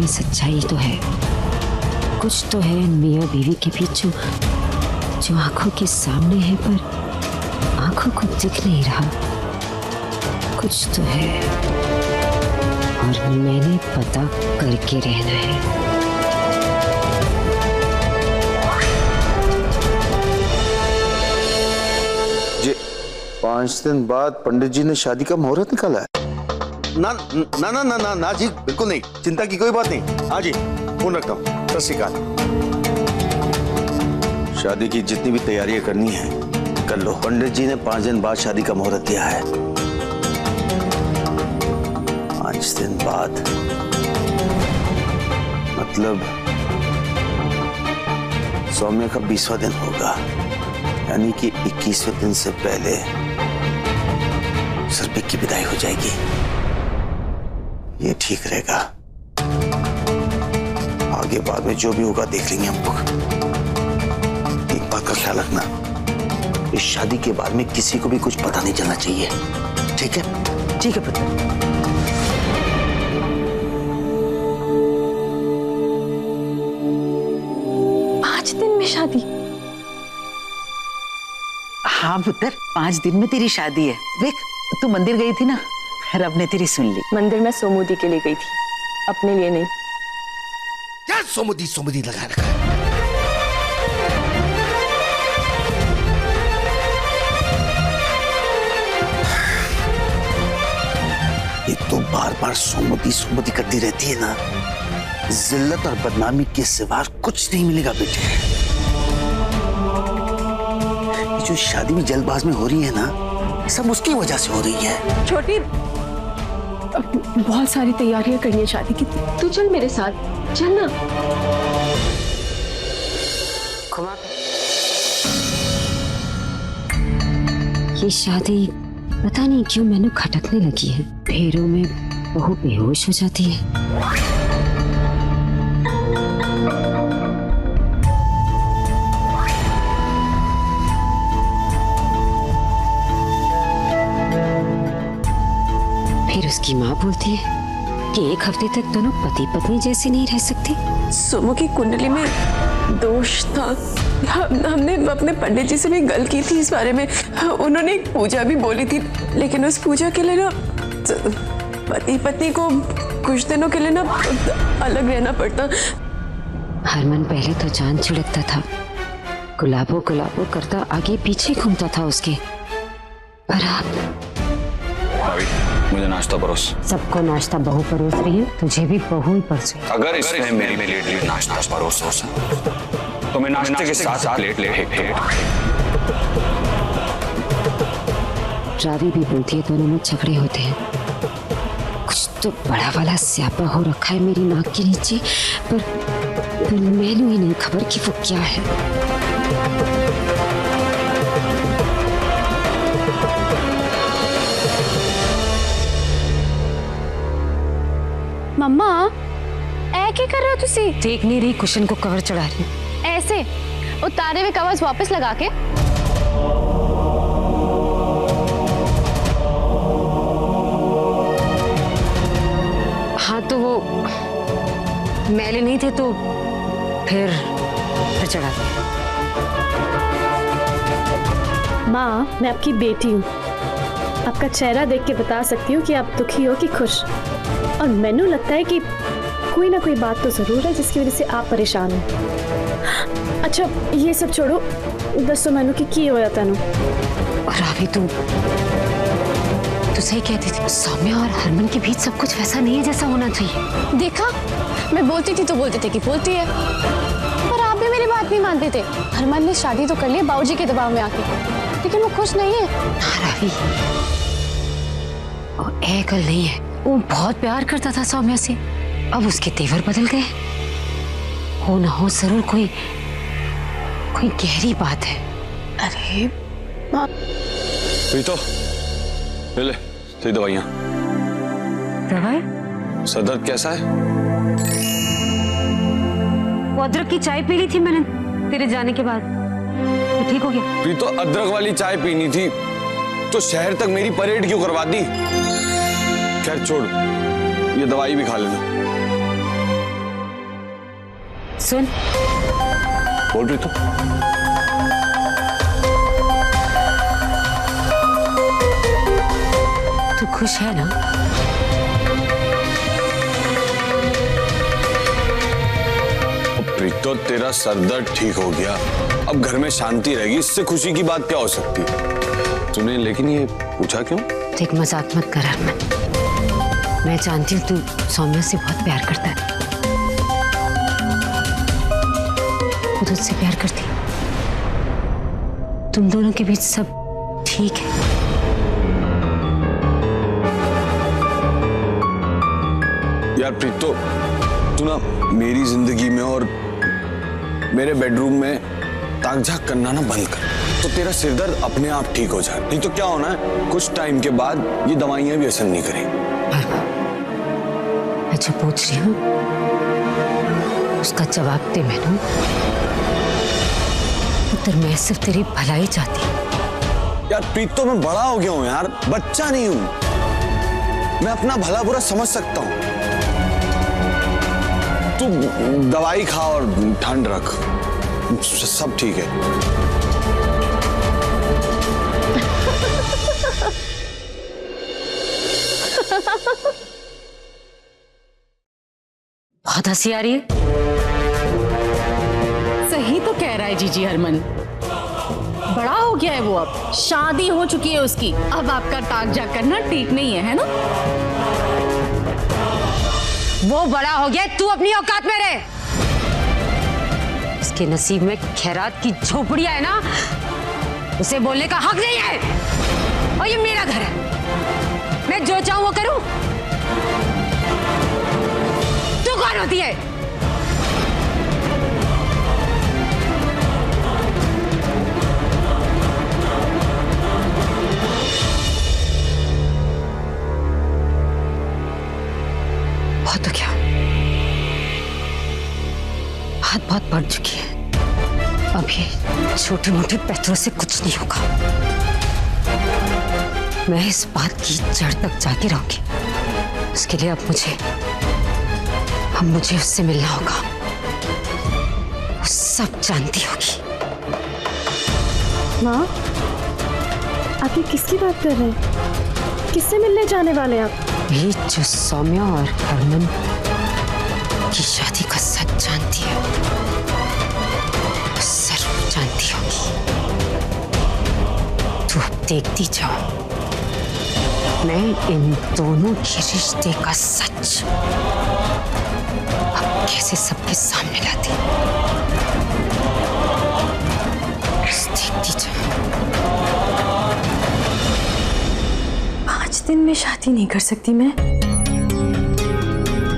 में सच्चाई तो है, कुछ तो है मियाँ बीवी के बीच जो आंखों के सामने है पर आंखों को दिख नहीं रहा। कुछ तो है और मैंने पता करके रहना है। जी 5 दिन बाद पंडित जी ने शादी का मुहूर्त निकाला है। ना ना ना ना ना ना जी, बिल्कुल नहीं, चिंता की कोई बात नहीं। हाँ जी, फोन रखता हूँ। सत श्री अकाल। शादी की जितनी भी तैयारियां करनी है कर लो। पंडित जी ने 5 दिन बाद शादी का मुहूर्त दिया है। 5 दिन बाद मतलब सौम्य का 20वां दिन होगा, यानी कि 21वें दिन से पहले सर्पिक की विदाई हो जाएगी। ये ठीक रहेगा। आगे बाद में जो भी होगा देख लेंगे हम लोग। एक बात का ख्याल रखना, इस शादी के बाद में किसी को भी कुछ पता नहीं चलना चाहिए। ठीक है? ठीक है पुत्र। 5 दिन में शादी? हाँ पुत्र, 5 दिन में तेरी शादी है। देख, तू मंदिर गई थी ना, रब ने तेरी सुन ली। मंदिर में सोमुदी के लिए गई थी, अपने लिए नहीं। क्या सोमुदी सोमुदी लगा रखा है? ये तो बार बार सोमुदी सोमुदी करती रहती है ना, जिल्लत और बदनामी के सिवा कुछ नहीं मिलेगा बेटे। ये जो शादी भी जल्दबाज में हो रही है ना, सब उसकी वजह से हो रही है। छोटी, बहुत सारी तैयारियां करनी है शादी की। तू चल मेरे साथ, चल ना। ये शादी पता नहीं क्यों मैंने खटकने लगी है। फेरों में बहू बेहोश हो जाती है। फिर उसकी माँ बोलती है कि 1 हफ्ते तक दोनों पति पत्नी जैसे नहीं रह सकते। सोमू की कुंडली में दोष था। हमने अपने पंडित जी से भी गल की थी इस बारे में। उन्होंने एक पूजा भी बोली थी, लेकिन उस पूजा के लिए ना पति पत्नी को कुछ दिनों के लिए ना अलग रहना पड़ता। हरमन पहले तो जान छिड़कता था, गुलाबो गुलाबो करता आगे पीछे घूमता था उसके, पर अब मुझे नाश्ता परोस। सबको नाश्ता बहू परोस रही है, तुझे भी बहू ही परोसे। अगर इसमें मेरे लिए नाश्ता परोस तो मैं नाश्ते के साथ प्लेट ले रावी भी बोलती है दोनों में झगड़े होते हैं। कुछ तो बड़ा वाला स्यापा हो रखा है मेरी नाक के नीचे, पर मैंने ही नहीं खबर कि वो क्या है। मम्मा ऐ क्या कर रहे हो तुसी? देख नहीं रही, कुशन को कवर चढ़ा रही। ऐसे उतारे हुए कवर्स वापस लगा के? हाँ तो वो मैले नहीं थे तो फिर चढ़ा दिया। माँ, मैं आपकी बेटी हूँ। आपका चेहरा देख के बता सकती हूँ कि आप दुखी हो कि खुश। और मैनू लगता है कि कोई ना कोई बात तो जरूर है जिसकी वजह से आप परेशान हो। अच्छा ये सब छोड़ो, दसो मैनू कि होया तेनू? और अभी तू सही कहती थी, सौम्या और हरमन के बीच सब कुछ वैसा नहीं है जैसा होना चाहिए। देखा, मैं बोलती थी तो बोलते थे कि बोलती है, पर आप भी मेरी बात नहीं मानते थे। हरमन ने शादी तो कर ली बाबूजी के दबाव में आके, लेकिन वो खुश नहीं है। रावी, और गल नहीं है, वो बहुत प्यार करता था सौम्या से, अब उसके तेवर बदल गए। हो ना हो जरूर कोई गहरी बात है। अरे माँ, प्रीतो ले तेरी दवाइयाँ। दवाई? सर दर्द कैसा है? वो अदरक की चाय पी ली थी मैंने तेरे जाने के बाद, तो ठीक हो गया। प्रीतो अदरक वाली चाय पीनी थी तो शहर तक मेरी परेड क्यों करवा दी? खैर छोड़, ये दवाई भी खा लेना। सुन, बोल रही तो तू खुश है ना? प्रीतो, तेरा सरदर्द ठीक हो गया, अब घर में शांति रहेगी, इससे खुशी की बात क्या हो सकती है? तूने लेकिन ये पूछा क्यों? देख, मजाक मत कर हरमन। मैं जानती हूँ तू सौम्या से बहुत प्यार करता है, वो तुझसे प्यार करती है। तुम दोनों के बीच सब ठीक है। यार प्रीतो, तू ना मेरी जिंदगी में और मेरे बेडरूम में ताक झाक करना ना बंद कर, तो तेरा सिरदर्द अपने आप ठीक हो जाए। नहीं तो क्या होना है, कुछ टाइम के बाद ये दवाइयां भी असर नहीं करेंगी। मैं जो पूछ रही हूँ उसका जवाब दे मैनू। पुत्र, मैं सिर्फ तेरी भलाई चाहती हूँ। यार प्रीतो, मैं बड़ा हो गया हूँ यार, बच्चा नहीं हूँ। मैं अपना भला बुरा समझ सकता हूँ। तू दवाई खा और ठंड रख, सब ठीक है। बहुत हंसी आ रही है। सही तो कह रहा है जीजी हरमन, बड़ा हो गया है वो, अब शादी हो चुकी है उसकी, अब आपका ताक झाक करना ठीक नहीं है ना? वो बड़ा हो गया, तू अपनी औकात में रहे। इसके नसीब में खैरात की झोपड़ियां है ना, उसे बोलने का हक नहीं है। और ये मेरा घर है, मैं जो चाहूं वो करूं। तू कौन होती है? बहुत हो गया, बात बहुत बढ़ चुकी है। अब ये छोटे मोटे पैतरों से कुछ नहीं होगा। मैं इस बात की जड़ तक जाके रहूंगी। उसके लिए अब मुझे उससे मिलना होगा। वो सब जानती होगी। माँ, आप ये किसकी बात कर रहे हैं? किससे मिलने जाने वाले आप? ये जो सौम्या और हरमन की शादी का सच जानती है, वो जरूर जानती होगी। तू अब देखती जाओ, मैं इन दोनों के रिश्ते का सच अब कैसे सबके सामने लाती हूँ। देखती जाओ। 5 दिन में शादी नहीं कर सकती मैं?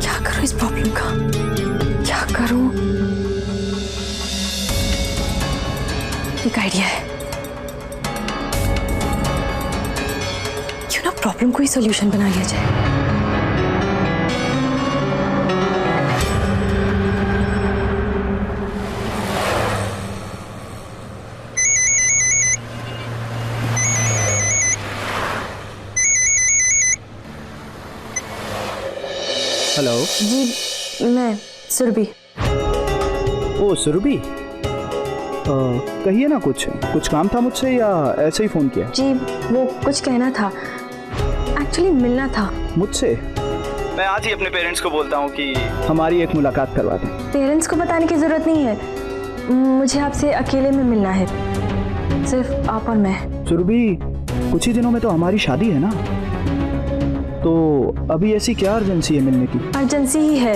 क्या करूं इस प्रॉब्लम का? क्या करूं? एक आइडिया है, क्यों ना प्रॉब्लम को ही सॉल्यूशन बना लिया जाए। हेलो जी, मैं सुरभि। ओ सुरभि, कहिए ना, कुछ काम था मुझसे या ऐसे ही फोन किया? जी, वो कुछ कहना था, एक्चुअली मिलना था मुझसे। मैं आज ही अपने पेरेंट्स को बोलता हूँ कि हमारी एक मुलाकात करवा दें। पेरेंट्स को बताने की जरूरत नहीं है, मुझे आपसे अकेले में मिलना है, सिर्फ आप और मैं। सुरभि, कुछ ही दिनों में तो हमारी शादी है ना, तो अभी ऐसी क्या अर्जेंसी है मिलने की? अर्जेंसी ही है,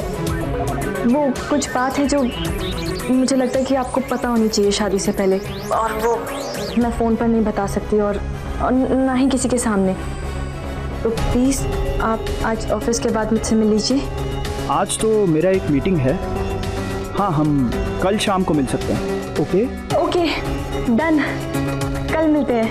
वो कुछ बात है जो मुझे लगता है कि आपको पता होनी चाहिए शादी से पहले, और वो मैं फ़ोन पर नहीं बता सकती और ना ही किसी के सामने। तो प्लीज़ आप आज ऑफिस के बाद मुझसे मिल लीजिए। आज तो मेरा एक मीटिंग है। हाँ, हम कल शाम को मिल सकते हैं। ओके ओके, डन, कल मिलते हैं।